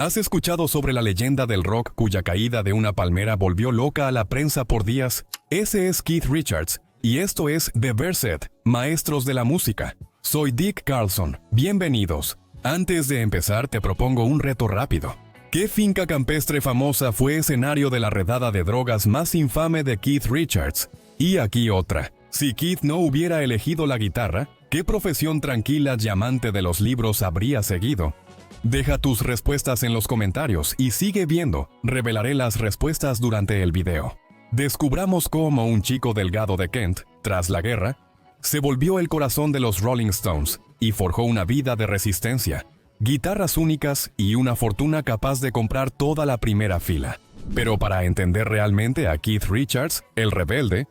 ¿Has escuchado sobre la leyenda del rock cuya caída de una palmera volvió loca a la prensa por días? Ese es Keith Richards, y esto es The Verset, Maestros de la Música. Soy Dick Carlson, bienvenidos. Antes de empezar te propongo un reto rápido. ¿Qué finca campestre famosa fue escenario de la redada de drogas más infame de Keith Richards? Y aquí otra. Si Keith no hubiera elegido la guitarra, ¿qué profesión tranquila y amante de los libros habría seguido? Deja tus respuestas en los comentarios y sigue viendo, revelaré las respuestas durante el video. Descubramos cómo un chico delgado de Kent, tras la guerra, se volvió el corazón de los Rolling Stones y forjó una vida de resistencia, guitarras únicas y una fortuna capaz de comprar toda la primera fila. Pero para entender realmente a Keith Richards, el rebelde,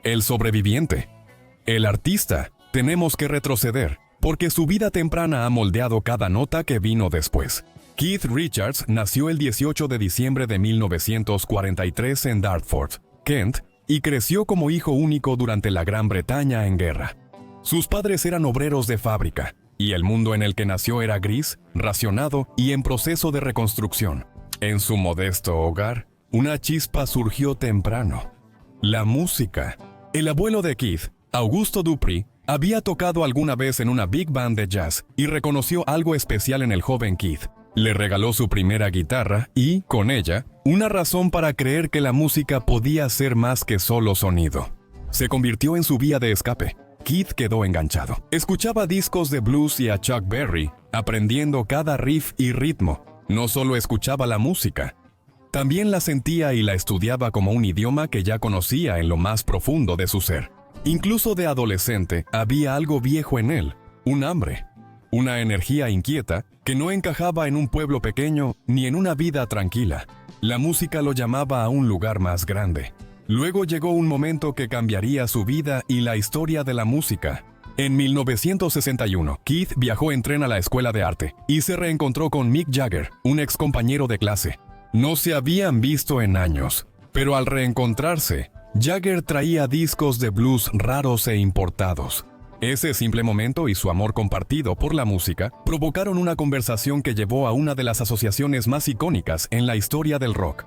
el sobreviviente, el artista, tenemos que retroceder, porque su vida temprana ha moldeado cada nota que vino después. Keith Richards nació el 18 de diciembre de 1943 en Dartford, Kent, y creció como hijo único durante la Gran Bretaña en guerra. Sus padres eran obreros de fábrica, y el mundo en el que nació era gris, racionado y en proceso de reconstrucción. En su modesto hogar, una chispa surgió temprano: la música. El abuelo de Keith, Augusto Dupree, había tocado alguna vez en una big band de jazz y reconoció algo especial en el joven Keith. Le regaló su primera guitarra y, con ella, una razón para creer que la música podía ser más que solo sonido. Se convirtió en su vía de escape. Keith quedó enganchado. Escuchaba discos de blues y a Chuck Berry, aprendiendo cada riff y ritmo. No solo escuchaba la música, también la sentía y la estudiaba como un idioma que ya conocía en lo más profundo de su ser. Incluso de adolescente había algo viejo en él, un hambre, una energía inquieta que no encajaba en un pueblo pequeño ni en una vida tranquila. La música lo llamaba a un lugar más grande. Luego llegó un momento que cambiaría su vida y la historia de la música. En 1961, Keith viajó en tren a la escuela de arte y se reencontró con Mick Jagger, un ex compañero de clase. No se habían visto en años, pero al reencontrarse, Jagger traía discos de blues raros e importados. Ese simple momento y su amor compartido por la música provocaron una conversación que llevó a una de las asociaciones más icónicas en la historia del rock.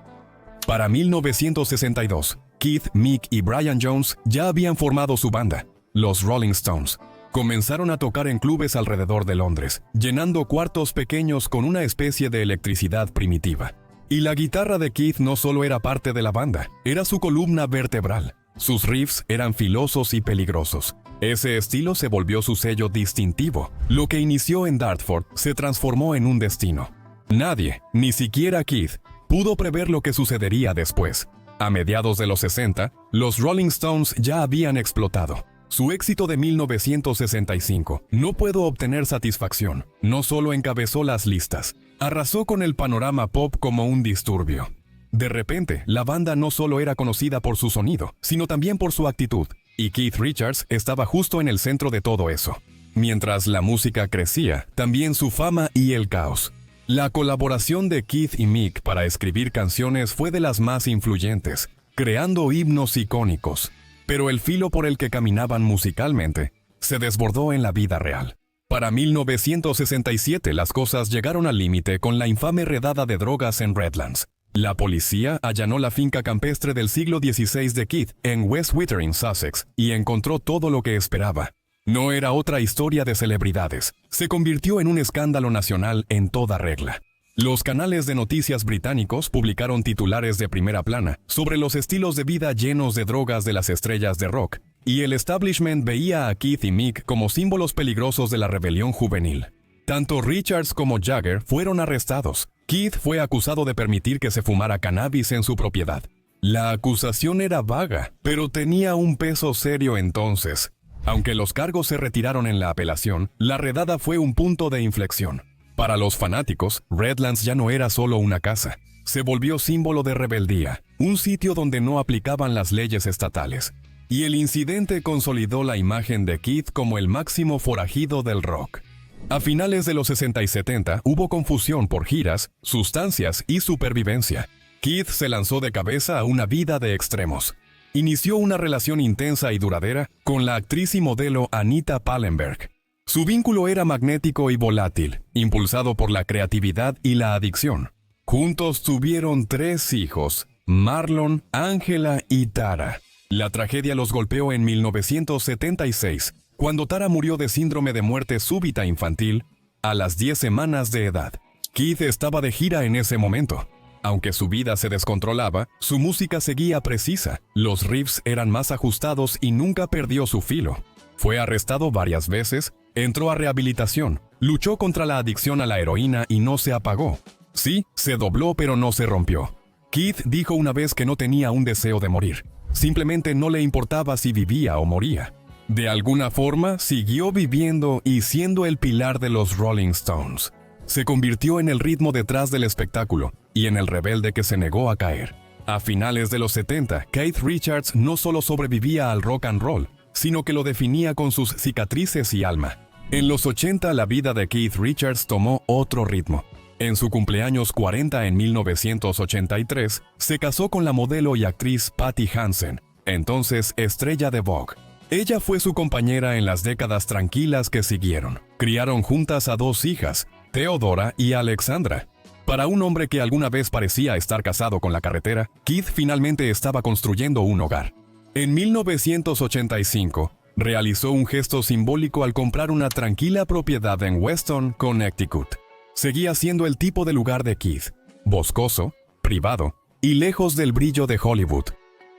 Para 1962, Keith, Mick y Brian Jones ya habían formado su banda, los Rolling Stones. Comenzaron a tocar en clubes alrededor de Londres, llenando cuartos pequeños con una especie de electricidad primitiva. Y la guitarra de Keith no solo era parte de la banda, era su columna vertebral. Sus riffs eran filosos y peligrosos. Ese estilo se volvió su sello distintivo. Lo que inició en Dartford se transformó en un destino. Nadie, ni siquiera Keith, pudo prever lo que sucedería después. A mediados de los 60, los Rolling Stones ya habían explotado. Su éxito de 1965, No puedo obtener satisfacción, no solo encabezó las listas, arrasó con el panorama pop como un disturbio. De repente, la banda no solo era conocida por su sonido, sino también por su actitud, y Keith Richards estaba justo en el centro de todo eso. Mientras la música crecía, también su fama y el caos. La colaboración de Keith y Mick para escribir canciones fue de las más influyentes, creando himnos icónicos. Pero el filo por el que caminaban musicalmente se desbordó en la vida real. Para 1967 las cosas llegaron al límite con la infame redada de drogas en Redlands. La policía allanó la finca campestre del siglo XVI de Keith en West Withering, Sussex, y encontró todo lo que esperaba. No era otra historia de celebridades. Se convirtió en un escándalo nacional en toda regla. Los canales de noticias británicos publicaron titulares de primera plana sobre los estilos de vida llenos de drogas de las estrellas de rock, y el establishment veía a Keith y Mick como símbolos peligrosos de la rebelión juvenil. Tanto Richards como Jagger fueron arrestados. Keith fue acusado de permitir que se fumara cannabis en su propiedad. La acusación era vaga, pero tenía un peso serio entonces. Aunque los cargos se retiraron en la apelación, la redada fue un punto de inflexión. Para los fanáticos, Redlands ya no era solo una casa. Se volvió símbolo de rebeldía, un sitio donde no aplicaban las leyes estatales. Y el incidente consolidó la imagen de Keith como el máximo forajido del rock. A finales de los 60 y 70 hubo confusión por giras, sustancias y supervivencia. Keith se lanzó de cabeza a una vida de extremos. Inició una relación intensa y duradera con la actriz y modelo Anita Pallenberg. Su vínculo era magnético y volátil, impulsado por la creatividad y la adicción. Juntos tuvieron 3 hijos, Marlon, Angela y Tara. La tragedia los golpeó en 1976, cuando Tara murió de síndrome de muerte súbita infantil a las 10 semanas de edad. Keith estaba de gira en ese momento. Aunque su vida se descontrolaba, su música seguía precisa, los riffs eran más ajustados y nunca perdió su filo. Fue arrestado varias veces, entró a rehabilitación, luchó contra la adicción a la heroína y no se apagó. Sí, se dobló pero no se rompió. Keith dijo una vez que no tenía un deseo de morir. Simplemente no le importaba si vivía o moría. De alguna forma, siguió viviendo y siendo el pilar de los Rolling Stones. Se convirtió en el ritmo detrás del espectáculo y en el rebelde que se negó a caer. A finales de los 70, Keith Richards no solo sobrevivía al rock and roll, sino que lo definía con sus cicatrices y alma. En los 80, la vida de Keith Richards tomó otro ritmo. En su cumpleaños 40 en 1983, se casó con la modelo y actriz Patty Hansen, entonces estrella de Vogue. Ella fue su compañera en las décadas tranquilas que siguieron. Criaron juntas a 2 hijas, Theodora y Alexandra. Para un hombre que alguna vez parecía estar casado con la carretera, Keith finalmente estaba construyendo un hogar. En 1985, realizó un gesto simbólico al comprar una tranquila propiedad en Weston, Connecticut. Seguía siendo el tipo de lugar de Keith, boscoso, privado y lejos del brillo de Hollywood.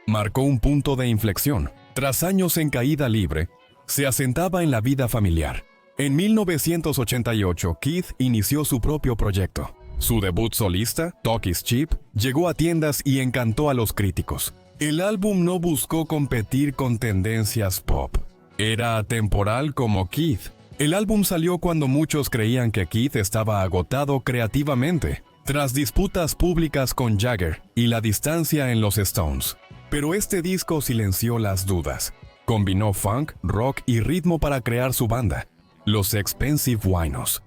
Marcó un punto de inflexión. Tras años en caída libre, se asentaba en la vida familiar. En 1988, Keith inició su propio proyecto. Su debut solista, Talk Is Cheap, llegó a tiendas y encantó a los críticos. El álbum no buscó competir con tendencias pop. Era atemporal como Keith. El álbum salió cuando muchos creían que Keith estaba agotado creativamente, tras disputas públicas con Jagger y la distancia en los Stones. Pero este disco silenció las dudas. Combinó funk, rock y ritmo para crear su banda, los Expensive Winos.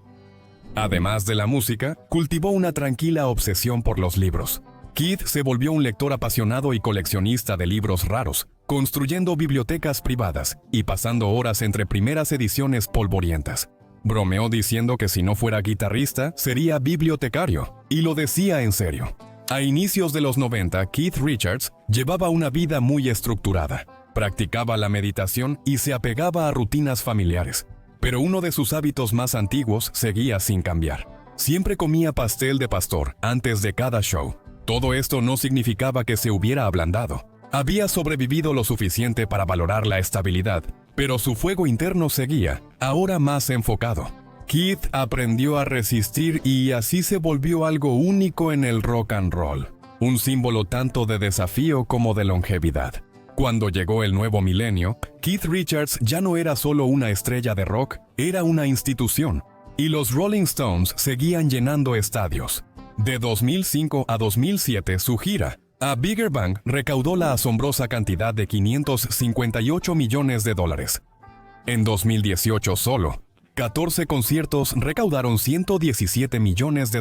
Además de la música, cultivó una tranquila obsesión por los libros. Keith se volvió un lector apasionado y coleccionista de libros raros, construyendo bibliotecas privadas y pasando horas entre primeras ediciones polvorientas. Bromeó diciendo que si no fuera guitarrista, sería bibliotecario, y lo decía en serio. A inicios de los 90, Keith Richards llevaba una vida muy estructurada. Practicaba la meditación y se apegaba a rutinas familiares. Pero uno de sus hábitos más antiguos seguía sin cambiar. Siempre comía pastel de pastor antes de cada show. Todo esto no significaba que se hubiera ablandado. Había sobrevivido lo suficiente para valorar la estabilidad, pero su fuego interno seguía, ahora más enfocado. Keith aprendió a resistir y así se volvió algo único en el rock and roll, un símbolo tanto de desafío como de longevidad. Cuando llegó el nuevo milenio, Keith Richards ya no era solo una estrella de rock, era una institución, y los Rolling Stones seguían llenando estadios. De 2005 a 2007, su gira A Bigger Bang recaudó la asombrosa cantidad de $558 millones. En 2018 solo, 14 conciertos recaudaron $117 millones.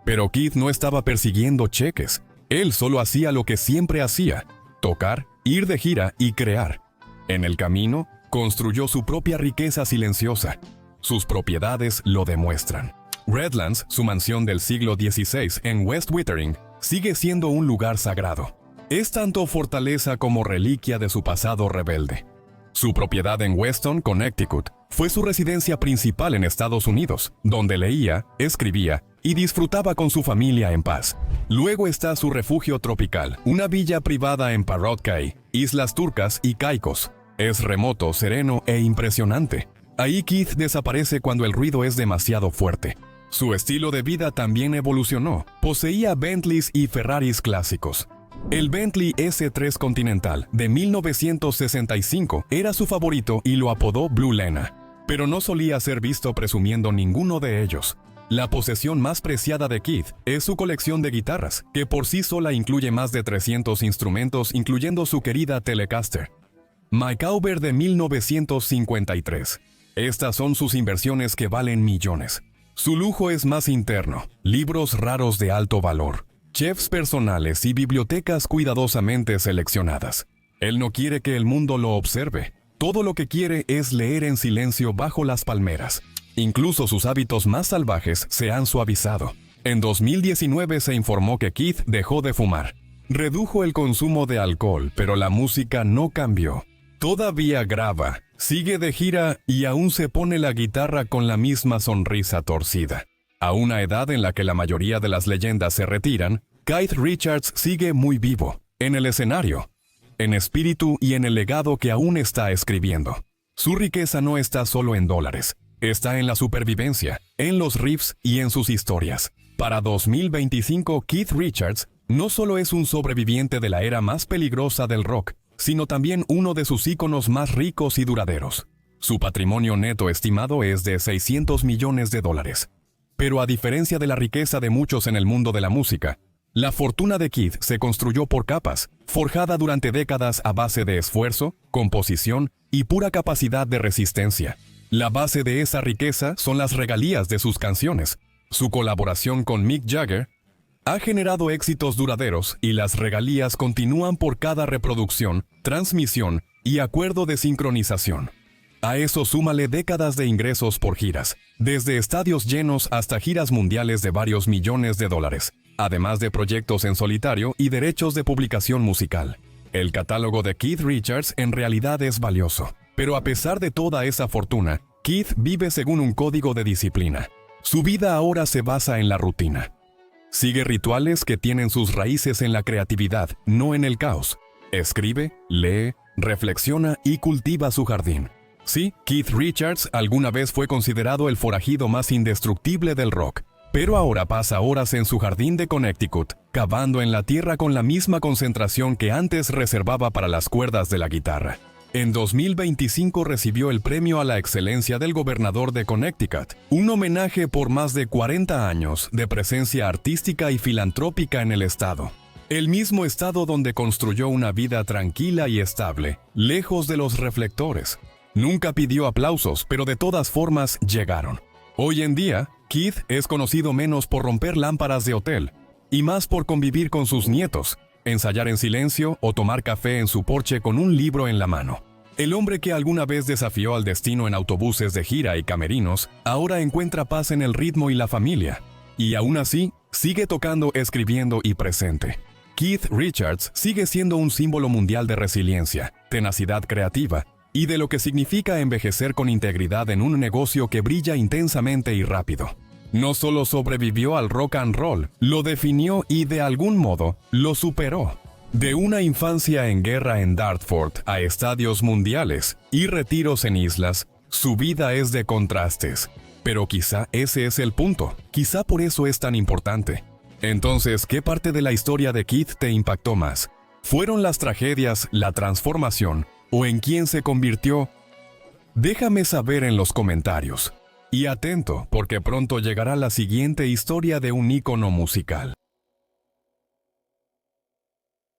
Pero Keith no estaba persiguiendo cheques. Él solo hacía lo que siempre hacía: tocar, ir de gira y crear. En el camino, construyó su propia riqueza silenciosa. Sus propiedades lo demuestran. Redlands, su mansión del siglo XVI en West Wittering, sigue siendo un lugar sagrado. Es tanto fortaleza como reliquia de su pasado rebelde. Su propiedad en Weston, Connecticut, fue su residencia principal en Estados Unidos, donde leía, escribía y disfrutaba con su familia en paz. Luego está su refugio tropical, una villa privada en Parrot Cay, Islas Turcas y Caicos. Es remoto, sereno e impresionante. Ahí Keith desaparece cuando el ruido es demasiado fuerte. Su estilo de vida también evolucionó. Poseía Bentleys y Ferraris clásicos. El Bentley S3 Continental de 1965 era su favorito y lo apodó Blue Lena. Pero no solía ser visto presumiendo ninguno de ellos. La posesión más preciada de Keith es su colección de guitarras, que por sí sola incluye más de 300 instrumentos, incluyendo su querida Telecaster Micawber de 1953. Estas son sus inversiones que valen millones. Su lujo es más interno: libros raros de alto valor, chefs personales y bibliotecas cuidadosamente seleccionadas. Él no quiere que el mundo lo observe. Todo lo que quiere es leer en silencio bajo las palmeras. Incluso sus hábitos más salvajes se han suavizado. En 2019 se informó que Keith dejó de fumar. Redujo el consumo de alcohol, pero la música no cambió. Todavía graba, sigue de gira y aún se pone la guitarra con la misma sonrisa torcida. A una edad en la que la mayoría de las leyendas se retiran, Keith Richards sigue muy vivo, en el escenario, en espíritu y en el legado que aún está escribiendo. Su riqueza no está solo en dólares, está en la supervivencia, en los riffs y en sus historias. Para 2025, Keith Richards no solo es un sobreviviente de la era más peligrosa del rock, sino también uno de sus íconos más ricos y duraderos. Su patrimonio neto estimado es de $600 millones. Pero a diferencia de la riqueza de muchos en el mundo de la música, la fortuna de Keith se construyó por capas, forjada durante décadas a base de esfuerzo, composición y pura capacidad de resistencia. La base de esa riqueza son las regalías de sus canciones. Su colaboración con Mick Jagger ha generado éxitos duraderos y las regalías continúan por cada reproducción, transmisión y acuerdo de sincronización. A eso súmale décadas de ingresos por giras, desde estadios llenos hasta giras mundiales de varios millones de dólares, además de proyectos en solitario y derechos de publicación musical. El catálogo de Keith Richards en realidad es valioso, pero a pesar de toda esa fortuna, Keith vive según un código de disciplina. Su vida ahora se basa en la rutina. Sigue rituales que tienen sus raíces en la creatividad, no en el caos. Escribe, lee, reflexiona y cultiva su jardín. Sí, Keith Richards alguna vez fue considerado el forajido más indestructible del rock, pero ahora pasa horas en su jardín de Connecticut, cavando en la tierra con la misma concentración que antes reservaba para las cuerdas de la guitarra. En 2025 recibió el Premio a la Excelencia del Gobernador de Connecticut, un homenaje por más de 40 años de presencia artística y filantrópica en el estado. El mismo estado donde construyó una vida tranquila y estable, lejos de los reflectores. Nunca pidió aplausos, pero de todas formas llegaron. Hoy en día, Keith es conocido menos por romper lámparas de hotel, y más por convivir con sus nietos, ensayar en silencio o tomar café en su porche con un libro en la mano. El hombre que alguna vez desafió al destino en autobuses de gira y camerinos, ahora encuentra paz en el ritmo y la familia. Y aún así, sigue tocando, escribiendo y presente. Keith Richards sigue siendo un símbolo mundial de resiliencia, tenacidad creativa, y de lo que significa envejecer con integridad en un negocio que brilla intensamente y rápido. No solo sobrevivió al rock and roll, lo definió y de algún modo lo superó. De una infancia en guerra en Dartford a estadios mundiales y retiros en islas, su vida es de contrastes. Pero quizá ese es el punto, quizá por eso es tan importante. Entonces, ¿qué parte de la historia de Keith te impactó más? ¿Fueron las tragedias, la transformación, o en quién se convirtió? Déjame saber en los comentarios. Y atento, porque pronto llegará la siguiente historia de un ícono musical.